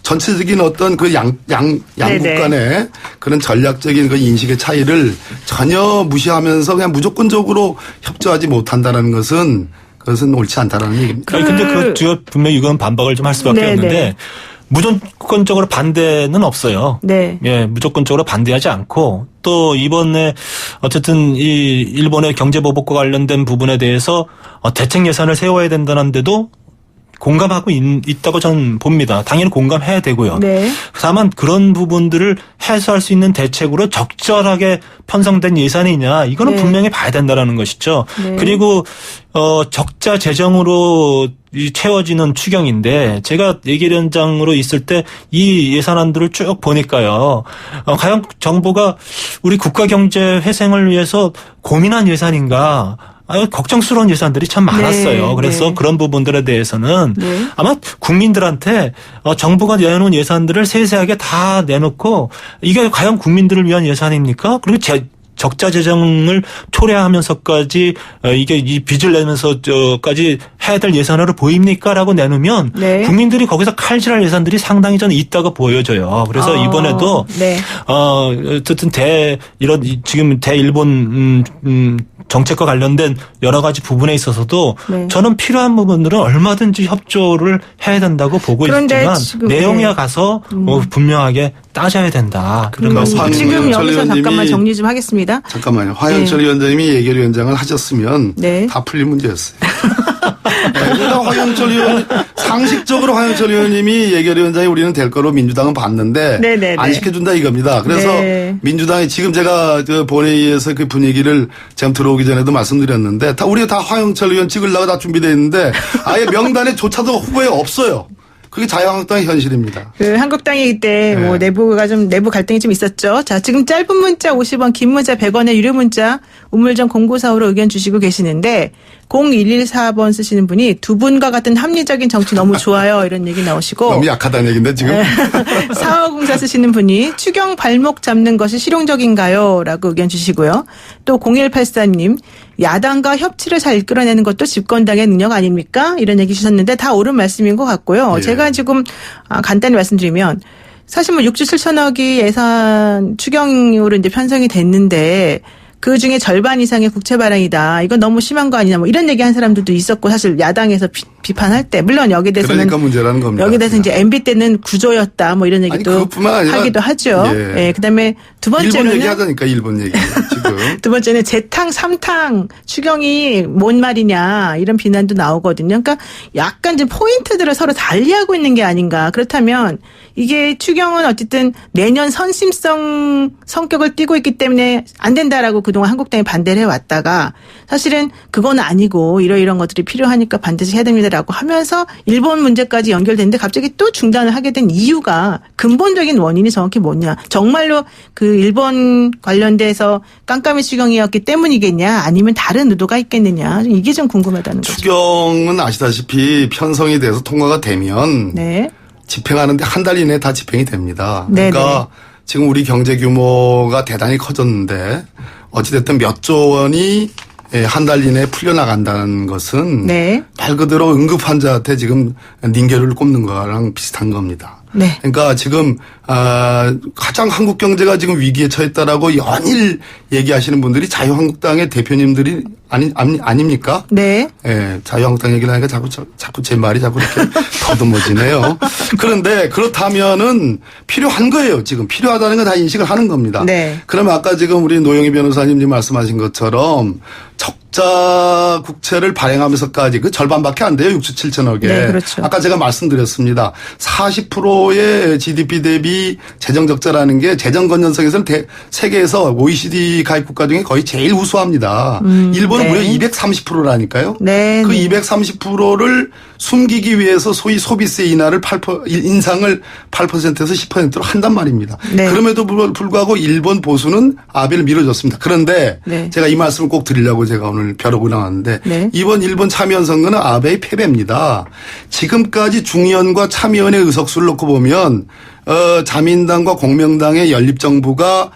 전체적인 어떤 그 양국 네네. 간의 그런 전략적인 그 인식의 차이를 전혀 무시하면서 그냥 무조건적으로 협조하지 못한다는 것은 그것은 옳지 않다라는 얘기입니다. 근데 분명히 이건 반박을 좀 할 수밖에 네네. 없는데 무조건적으로 반대는 없어요. 네. 예, 무조건적으로 반대하지 않고 또 이번에 어쨌든 이 일본의 경제보복과 관련된 부분에 대해서 대책 예산을 세워야 된다는데도 공감하고 있다고 저는 봅니다. 당연히 공감해야 되고요. 네. 다만 그런 부분들을 해소할 수 있는 대책으로 적절하게 편성된 예산이냐 이거는 네. 분명히 봐야 된다는 것이죠. 네. 그리고 적자 재정으로 채워지는 추경인데 제가 예결위원장으로 있을 때 이 예산안들을 쭉 보니까요. 과연 정부가 우리 국가 경제 회생을 위해서 고민한 예산인가? 걱정스러운 예산들이 참 많았어요. 네, 그래서 네. 그런 부분들에 대해서는 네. 아마 국민들한테 정부가 내놓은 예산들을 세세하게 다 내놓고 이게 과연 국민들을 위한 예산입니까? 그리고 적자 재정을 초래하면서까지 이게 이 빚을 내면서까지 해야 될 예산으로 보입니까라고 내놓으면 네. 국민들이 거기서 칼질할 예산들이 상당히 저는 있다고 보여져요. 그래서 이번에도 네. 어쨌든 지금 대일본 정책과 관련된 여러 가지 부분에 있어서도 네. 저는 필요한 부분들은 얼마든지 협조를 해야 된다고 보고 그런데 있지만 지금, 내용에 네. 가서 분명하게 따져야 된다. 그런 말씀입니다. 지금 황영철 여기서 잠깐만 의원님이- 정리 좀 하겠습니다. 잠깐만요. 화영철 위원장님이 예결위원장을 하셨으면 네. 다 풀릴 문제였어요. 그러니까 화영철 의원 상식적으로 화영철 의원님이 예결위원장이 우리는 될 거로 민주당은 봤는데 네네네. 안 시켜준다 이겁니다. 그래서 네. 민주당이 지금 제가 그 본회의에서 그 분위기를 지금 들어오기 전에도 말씀드렸는데 우리가 다 화영철 의원 찍으려고 다 준비되어 있는데 아예 명단에조차도 후보에 없어요. 그게 자유한국당의 현실입니다. 그 한국당이 이때 네. 뭐 내부 갈등이 좀 있었죠. 자, 지금 짧은 문자 50원, 긴 문자 100원의 유료 문자 우물정 0945로 의견 주시고 계시는데 0114번 쓰시는 분이 두 분과 같은 합리적인 정치 너무 좋아요. 이런 얘기 나오시고 너무 약하다는 얘기인데 지금. 4504 쓰시는 분이 추경 발목 잡는 것이 실용적인가요? 라고 의견 주시고요. 또 0184님 야당과 협치를 잘 이끌어내는 것도 집권당의 능력 아닙니까? 이런 얘기 주셨는데 다 옳은 말씀인 것 같고요. 예. 제가 지금 간단히 말씀드리면 사실 뭐 6조 7천억이 예산 추경으로 이제 편성이 됐는데 그 중에 절반 이상의 국채 발행이다. 이건 너무 심한 거 아니냐. 뭐 이런 얘기한 사람들도 있었고 사실 야당에서 비판할 때 물론 여기 대해서는 그러니까 문제라는 겁니다. 여기 대해서 이제 MB 때는 구조였다 뭐 이런 얘기도 그것뿐만 아니라 하기도 하죠. 예. 그다음에 두 일본 번째로는 얘기하다니까 일본 얘기 지금. 두 번째는 재탕, 삼탕 추경이 뭔 말이냐 이런 비난도 나오거든요. 그러니까 약간 이제 포인트들을 서로 달리하고 있는 게 아닌가. 그렇다면 이게 추경은 어쨌든 내년 선심성 성격을 띠고 있기 때문에 안 된다라고 그동안 한국당이 반대를 해왔다가 사실은 그건 아니고 이런 것들이 필요하니까 반드시 해야 됩니다라고 하면서 일본 문제까지 연결됐는데 갑자기 또 중단을 하게 된 이유가 근본적인 원인이 정확히 뭐냐. 정말로 그 일본 관련돼서 깜깜이 추경이었기 때문이겠냐 아니면 다른 의도가 있겠느냐. 이게 좀 궁금하다는 거죠. 추경은 아시다시피 편성이 돼서 통과가 되면 네. 집행하는데 한 달 이내에 다 집행이 됩니다. 네네. 그러니까 지금 우리 경제 규모가 대단히 커졌는데 어찌됐든 몇 조 원이 한 달 이내에 풀려나간다는 것은 네. 말 그대로 응급 환자한테 지금 닌겔을 꼽는 거랑 비슷한 겁니다. 네. 그러니까 지금 가장 한국 경제가 지금 위기에 처했다라고 연일 얘기하시는 분들이 자유한국당의 대표님들이 아닙니까? 네. 예, 자유한국당 얘기를 하니까 자꾸 제 말이 자꾸 이렇게 더듬어지네요. 그런데 그렇다면은 필요한 거예요. 지금 필요하다는 거 다 인식을 하는 겁니다. 네. 그러면 아까 지금 우리 노영희 변호사님 말씀하신 것처럼 적자 국채를 발행하면서까지 그 절반밖에 안 돼요. 6조 7천억에. 네, 그렇죠. 아까 제가 말씀드렸습니다. 40%의 GDP 대비 재정 적자라는 게 재정 건전성에서는 세계에서 OECD 가입 국가 중에 거의 제일 우수합니다. 일본은 네. 무려 230%라니까요. 네. 그 230%를 숨기기 위해서 소위 소비세 인하를 인상을 8%에서 10%로 한단 말입니다. 네. 그럼에도 불구하고 일본 보수는 아베를 밀어줬습니다. 그런데 네. 제가 이 말씀을 꼭 드리려고 제가 오늘 벼르고 나왔는데 네. 이번 일본 참의원 선거는 아베의 패배입니다. 지금까지 중의원과 참의원의 의석수를 놓고 보면 자민당과 공명당의 연립정부가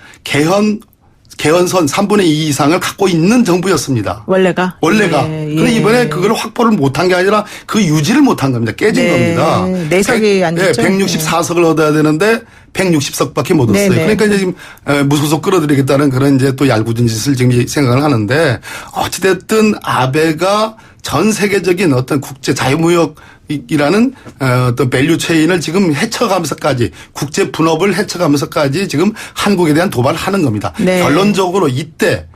개헌선 3분의 2 이상을 갖고 있는 정부였습니다. 원래가. 네. 그런데 이번에 그걸 확보를 못한 게 아니라 그 유지를 못한 겁니다. 깨진 네. 겁니다. 내석이 안 됐죠. 164석을 얻어야 되는데 160석밖에 못 얻었어요. 네네. 그러니까 이제 지금 무소속 끌어들이겠다는 그런 이제 또 얄궂은 짓을 지금 생각을 하는데 어찌됐든 아베가 전 세계적인 어떤 국제 자유무역이라는 어떤 밸류 체인을 지금 헤쳐가면서까지 국제 분업을 헤쳐가면서까지 지금 한국에 대한 도발을 하는 겁니다. 네. 결론적으로 이때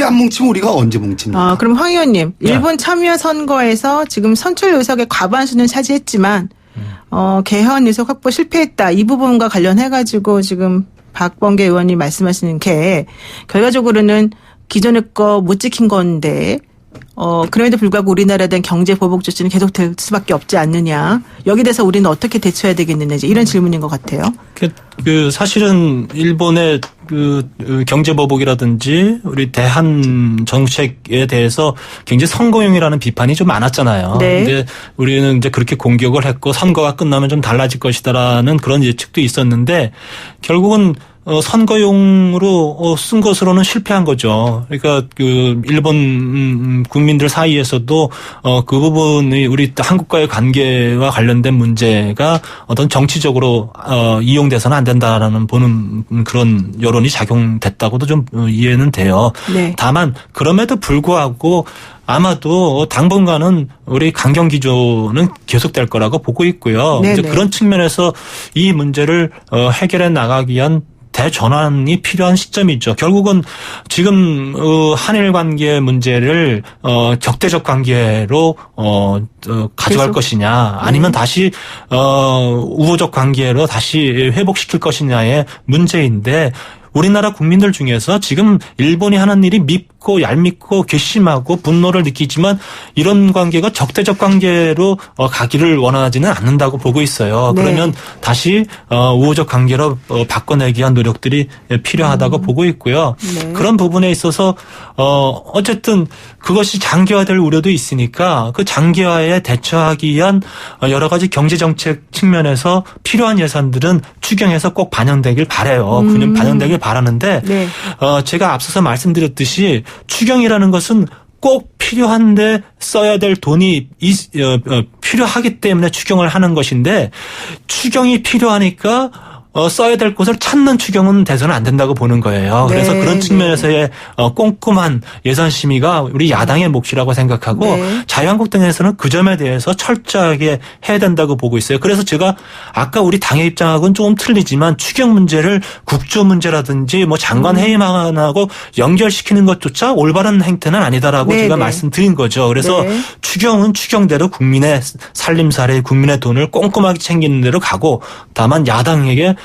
안 뭉치면 우리가 언제 뭉칩니까? 그럼 황 의원님, 일본 참여 선거에서 지금 선출 의석의 과반수는 차지했지만 개헌 의석 확보 실패했다. 이 부분과 관련해가지고 지금 박범계 의원이 말씀하시는 게 결과적으로는 기존의 거 못 지킨 건데 그럼에도 불구하고 우리나라에 대한 경제 보복 조치는 계속될 수밖에 없지 않느냐. 여기 대해서 우리는 어떻게 대처해야 되겠느냐. 이런 질문인 것 같아요. 사실은 일본의 경제 보복이라든지 우리 대한 정책에 대해서 굉장히 선거용이라는 비판이 좀 많았잖아요. 네. 근데 우리는 이제 그렇게 공격을 했고 선거가 끝나면 좀 달라질 것이다라는 그런 예측도 있었는데 결국은 선거용으로 쓴 것으로는 실패한 거죠. 그러니까 일본 국민들 사이에서도 그 부분이 우리 한국과의 관계와 관련된 문제가 어떤 정치적으로 이용돼서는 안 된다라는 보는 그런 여론이 작용됐다고도 좀 이해는 돼요. 네. 다만 그럼에도 불구하고 아마도 당분간은 우리 강경 기조는 계속될 거라고 보고 있고요. 이제 그런 측면에서 이 문제를 해결해 나가기 위한 대전환이 필요한 시점이죠. 결국은 지금 한일 관계 문제를 적대적 관계로 가져갈 것이냐 아니면 다시 우호적 관계로 다시 회복시킬 것이냐의 문제인데 우리나라 국민들 중에서 지금 일본이 하는 일이 밉고 얄밉고 괘씸하고 분노를 느끼지만 이런 관계가 적대적 관계로 가기를 원하지는 않는다고 보고 있어요. 네. 그러면 다시 우호적 관계로 바꿔내기 위한 노력들이 필요하다고 보고 있고요. 네. 그런 부분에 있어서 어쨌든 그것이 장기화될 우려도 있으니까 그 장기화에 대처하기 위한 여러 가지 경제정책 측면에서 필요한 예산들은 추경에서 꼭 반영되길 바라요. 반영되길 바라는데 네. 제가 앞서서 말씀드렸듯이 추경이라는 것은 꼭 필요한데 써야 될 돈이 필요하기 때문에 추경을 하는 것인데 추경이 필요하니까 써야 될 곳을 찾는 추경은 돼서는 안 된다고 보는 거예요. 네, 그래서 그런 네. 측면에서의 꼼꼼한 예산 심의가 우리 야당의 몫이라고 생각하고 네. 자유한국당에서는 그 점에 대해서 철저하게 해야 된다고 보고 있어요. 그래서 제가 아까 우리 당의 입장하고는 조금 틀리지만 추경 문제를 국조 문제라든지 뭐 장관 회의만하고 연결시키는 것조차 올바른 행태는 아니다라고 네, 제가 네. 말씀드린 거죠. 그래서 네. 추경은 추경대로 국민의 살림살이 국민의 돈을 꼼꼼하게 챙기는 대로 가고 다만 여당에게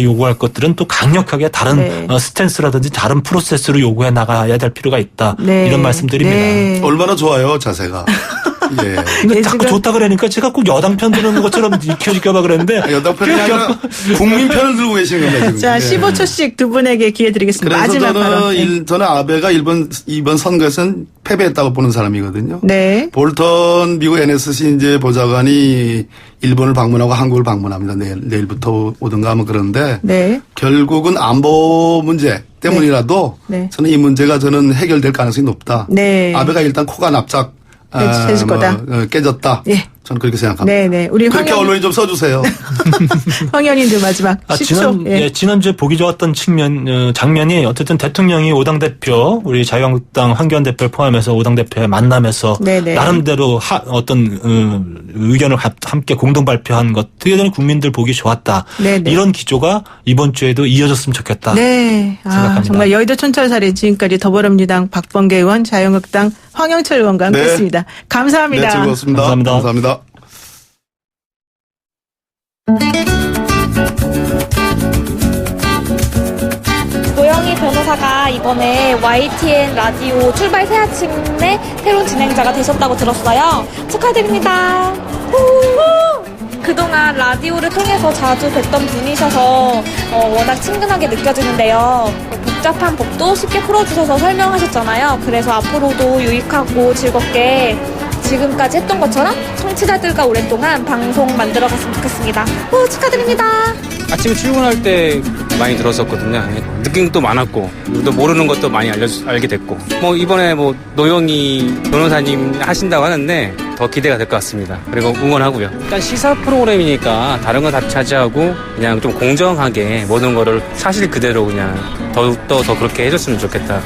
요구할 것들은 또 강력하게 다른 네. 스탠스라든지 다른 프로세스로 요구해 나가야 될 필요가 있다. 네. 이런 말씀드립니다. 네. 얼마나 좋아요, 자세가. 예. 근데 네, 자꾸 지금- 좋다 그러니까 제가 꼭 여당 편 드는 것처럼 익혀질까봐 그랬는데 여당 편이 아니라 국민 편을 들고 계시는 겁니다, 지금. 자, 예. 15초씩 두 분에게 기회 드리겠습니다. 그래서 마지막 발언. 네. 저는 아베가 이번 선거에서는 패배했다고 보는 사람이거든요. 네. 볼턴 미국 NSC 이제 보좌관이 일본을 방문하고 한국을 방문합니다. 내일부터 오든가 하면 그런데 네. 결국은 안보 문제 때문이라도 네. 저는 이 문제가 저는 해결될 가능성이 높다. 네. 아베가 일단 코가 납작 해줄 거다. 깨졌다. 예. 저는 그렇게 생각합니다. 네네. 우리 그렇게 언론이 좀 써주세요. 황현인도 마지막 10초. 지난주에 보기 좋았던 장면이 어쨌든 대통령이 5당 대표, 우리 자유한국당 황교안 대표를 포함해서 5당 대표의 만남에서 네네. 나름대로 어떤 의견을 함께 공동 발표한 것, 대단히 국민들 보기 좋았다. 네네. 이런 기조가 이번 주에도 이어졌으면 좋겠다. 네. 생각합니다. 정말 여의도 촌철살인 지금까지 더불어민주당 박범계 의원, 자유한국당 황영철 의원과 네. 함께했습니다. 감사합니다. 네, 즐거웠습니다. 감사합니다. 감사합니다. 노영희 변호사가 이번에 YTN 라디오 출발 새 아침의 새로운 진행자가 되셨다고 들었어요. 축하드립니다. 후! 그동안 라디오를 통해서 자주 뵀던 분이셔서 워낙 친근하게 느껴지는데요. 복잡한 법도 쉽게 풀어주셔서 설명하셨잖아요. 그래서 앞으로도 유익하고 즐겁게 지금까지 했던 것처럼 청취자들과 오랫동안 방송 만들어갔으면 좋겠습니다. 후, 축하드립니다. 아침에 출근할 때 많이 들었었거든요. 느낀 것도 많았고 또 모르는 것도 많이 알게 됐고 뭐 이번에 뭐 노영희 변호사님 하신다고 하는데 더 기대가 될 것 같습니다. 그리고 응원하고요. 일단 시사 프로그램이니까 다른 거 다 차지하고 그냥 좀 공정하게 모든 거를 사실 그대로 그냥 더욱더 더 그렇게 해줬으면 좋겠다.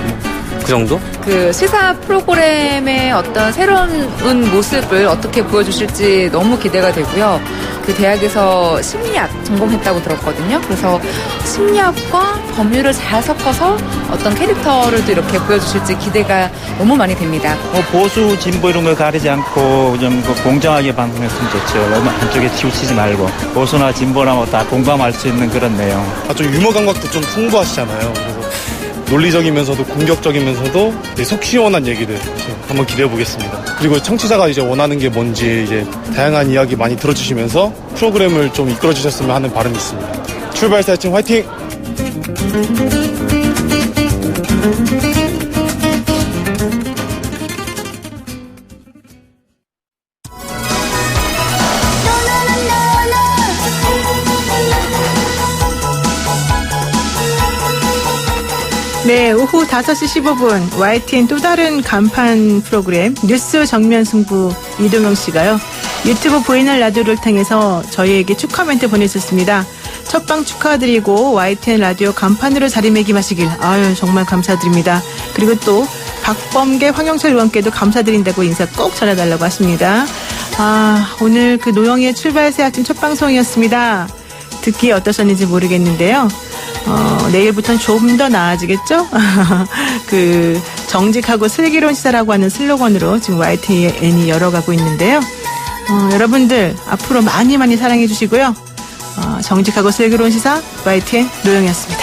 그 정도? 그 시사 프로그램의 어떤 새로운 모습을 어떻게 보여주실지 너무 기대가 되고요. 그 대학에서 심리학 전공했다고 들었거든요. 그래서 심리학과 법률을 잘 섞어서 어떤 캐릭터를 또 이렇게 보여주실지 기대가 너무 많이 됩니다. 보수, 진보 이런 걸 가리지 않고 좀 공정하게 방송했으면 좋죠. 너무 한쪽에 치우치지 말고 보수나 진보나 뭐 다 공감할 수 있는 그런 내용. 좀 유머 감각도 좀 풍부하시잖아요. 그래서 논리적이면서도 공격적이면서도 속 시원한 얘기들 한번 기대해 보겠습니다. 그리고 청취자가 이제 원하는 게 뭔지 이제 다양한 이야기 많이 들어주시면서 프로그램을 좀 이끌어 주셨으면 하는 바람이 있습니다. 출발 새 아침 화이팅! 네, 오후 5시 15분 YTN 또 다른 간판 프로그램 뉴스 정면 승부 이동영 씨가요. 유튜브 보이는 라디오를 통해서 저희에게 축하 멘트 보내주셨습니다. 첫방 축하드리고 YTN 라디오 간판으로 자리매김하시길 아유 정말 감사드립니다. 그리고 또 박범계 황영철 의원께도 감사드린다고 인사 꼭 전해달라고 하십니다. 오늘 그 노영희의 출발 새 아침 첫 방송이었습니다. 듣기 어떠셨는지 모르겠는데요. 내일부터는 좀 더 나아지겠죠? 그 정직하고 슬기로운 시사라고 하는 슬로건으로 지금 YTN이 열어가고 있는데요. 여러분들 앞으로 많이 사랑해 주시고요. 정직하고 슬기로운 시사 YTN 노영이었습니다.